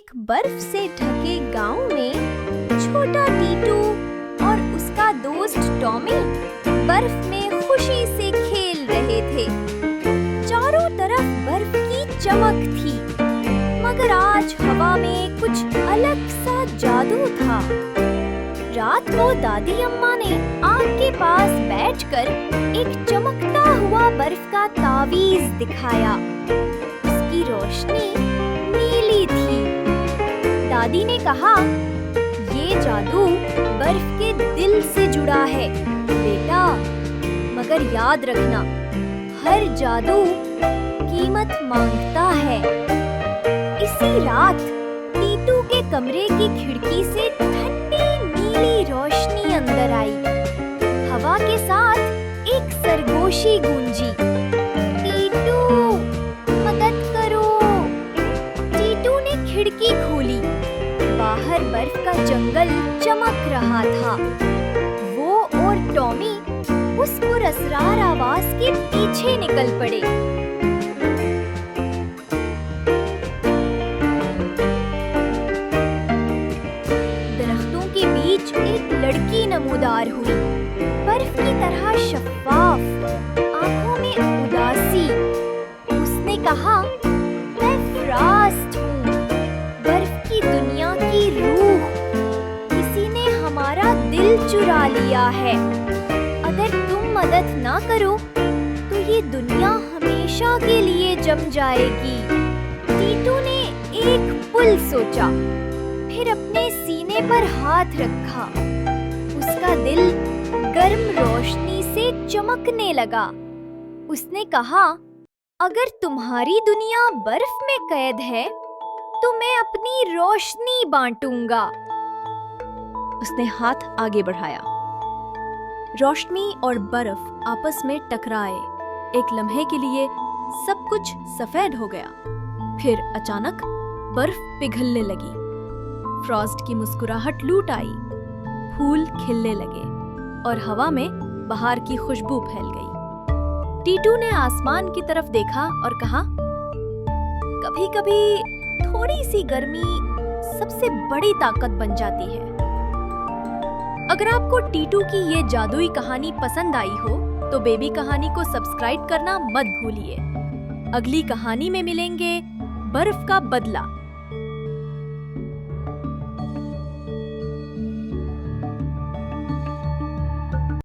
एक बर्फ से ढके गांव में छोटा टीटू और उसका दोस्त टॉमी बर्फ में खुशी से खेल रहे थे। चारों तरफ बर्फ की चमक थी, मगर आज हवा में कुछ अलग सा जादू था। रात को दादी अम्मा ने आग के पास बैठकर एक चमकता हुआ बर्फ का तावीज दिखाया। उसकी रोशनी नीली थी। दादी ने कहा, ये जादू बर्फ के दिल से जुड़ा है बेटा, मगर याद रखना, हर जादू कीमत मांगता है। इसी रात टीटू के कमरे की खिड़की से ठंडी नीली रोशनी अंदर आई। हवा के साथ एक सरगोशी गूंजी, टीटू मदद करो। टीटू ने खिड़की खोली। बाहर बर्फ का जंगल चमक रहा था। वो और टॉमी उस पुरस्कार आवाज के पीछे निकल पड़े। दरख्तों के बीच एक लड़की नमूदार हुई, बर्फ की तरह शफाफ, आंखों में उदासी। उसने कहा, मैं फ्रास्ट हूँ, बर्फ की दुनिया की रूह। किसी ने हमारा दिल चुरा लिया है। अगर तुम मदद ना करो तो ये दुनिया हमेशा के लिए जम जाएगी। टीटू ने एक पुल सोचा, फिर अपने सीने पर हाथ रखा। उसका दिल गर्म रोशनी से चमकने लगा। उसने कहा, अगर तुम्हारी दुनिया बर्फ में कैद है तो मैं अपनी रोशनी बांटूंगा। उसने हाथ आगे बढ़ाया। रोशनी और बर्फ आपस में टकराए। एक लम्हे के लिए सब कुछ सफेद हो गया। फिर अचानक बर्फ पिघलने लगी। फ्रॉस्ट की मुस्कुराहट लूट आई। फूल खिलने लगे और हवा में बहार की खुशबू फैल गई। टीटू ने आसमान की तरफ देखा और कहा, कभी-कभी थोड़ी सी गर्मी सबसे बड़ी ताकत बन जाती है। अगर आपको टीटू की ये जादुई कहानी पसंद आई हो तो बेबी कहानी को सब्सक्राइब करना मत भूलिए। अगली कहानी में मिलेंगे बर्फ का बदला।